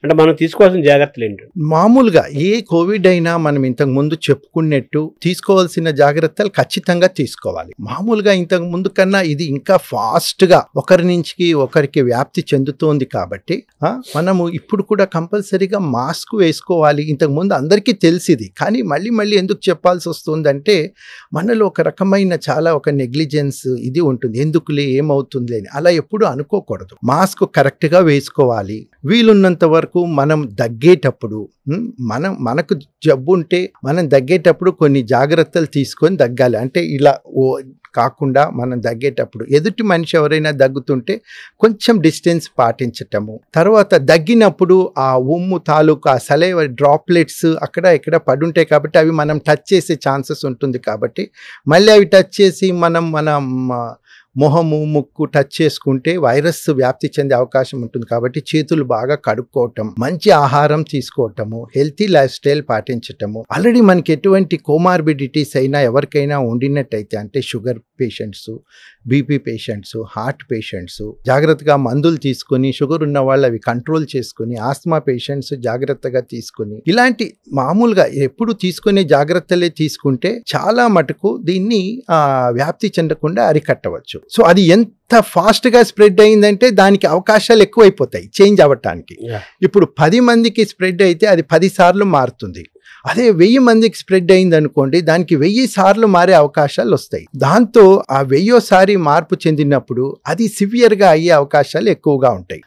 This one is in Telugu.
అంటే మనం తీసుకోవాల్సిన జాగ్రత్తలు ఏంటి? మామూలుగా ఏ కోవిడ్ అయినా మనం ఇంతకు ముందు చెప్పుకున్నట్టు తీసుకోవాల్సిన జాగ్రత్తలు ఖచ్చితంగా తీసుకోవాలి. మామూలుగా ఇంతకు ముందు కన్నా ఇది ఇంకా ఫాస్ట్ గా ఒకరి నుంచి ఒకరికి వ్యాప్తి చెందుతోంది కాబట్టి మనము ఇప్పుడు కూడా కంపల్సరీగా మాస్క్ వేసుకోవాలి. ఇంతకు ముందు అందరికీ తెలిసింది, కానీ మళ్ళీ మళ్ళీ ఎందుకు చెప్పాల్సి వస్తుందంటే మనలో ఒక రకమైన చాలా ఒక నెగ్లిజెన్స్ ఇది ఉంటుంది. ఎందుకులే ఏమవుతుంది అని అలా ఎప్పుడు అనుకోకూడదు. మాస్క్ కరెక్ట్ గా వేసుకోవాలి. వీలున్నంత వరకు మనం దగ్గేటప్పుడు మనకు జబ్బు ఉంటే మనం దగ్గేటప్పుడు కొన్ని జాగ్రత్తలు తీసుకొని దగ్గాలి. అంటే ఇలా కాకుండా మనం దగ్గేటప్పుడు ఎదుటి మనిషి ఎవరైనా దగ్గుతుంటే కొంచెం డిస్టెన్స్ పాటించటము. తర్వాత దగ్గినప్పుడు ఆ ఉమ్ము తాలూకు ఆ సలైవ డ్రాప్లెట్స్ అక్కడ ఇక్కడ పడుంటాయి కాబట్టి అవి మనం టచ్ చేసే ఛాన్సెస్ ఉంటుంది. కాబట్టి మళ్ళీ అవి టచ్ చేసి మన మొహము ముక్కు టచ్ చేసుకుంటే వైరస్ వ్యాప్తి చెందే అవకాశం ఉంటుంది. కాబట్టి చేతులు బాగా కడుక్కోవటం, మంచి ఆహారం తీసుకోవటము, హెల్తీ లైఫ్ స్టైల్ పాటించటము. ఆల్రెడీ మనకి ఎటువంటి కోమార్బిడిటీస్ అయినా ఎవరికైనా ఉండినట్టయితే అంటే sugar patients, BP patients, heart patients జాగ్రత్తగా మందులు తీసుకొని, షుగర్ ఉన్న వాళ్ళు అవి కంట్రోల్ చేసుకుని, ఆస్మా పేషెంట్స్ జాగ్రత్తగా తీసుకుని, ఇలాంటి మామూలుగా ఎప్పుడు తీసుకునే జాగ్రత్తలే తీసుకుంటే చాలా మటుకు దీన్ని వ్యాప్తి చెందకుండా అరికట్టవచ్చు. సో అది ఎంత ఫాస్ట్ గా స్ప్రెడ్ అయిందంటే దానికి అవకాశాలు ఎక్కువైపోతాయి చేంజ్ అవ్వటానికి. ఇప్పుడు 10 మందికి స్ప్రెడ్ అయితే అది 10 సార్లు మారుతుంది. అదే 1000 మందికి స్ప్రెడ్ అయింది అనుకోండి, దానికి 1000 సార్లు మారే అవకాశాలు వస్తాయి. దాంతో ఆ 1000సారి మార్పు చెందినప్పుడు అది సివియర్ గా అయ్యే అవకాశాలు ఎక్కువగా ఉంటాయి.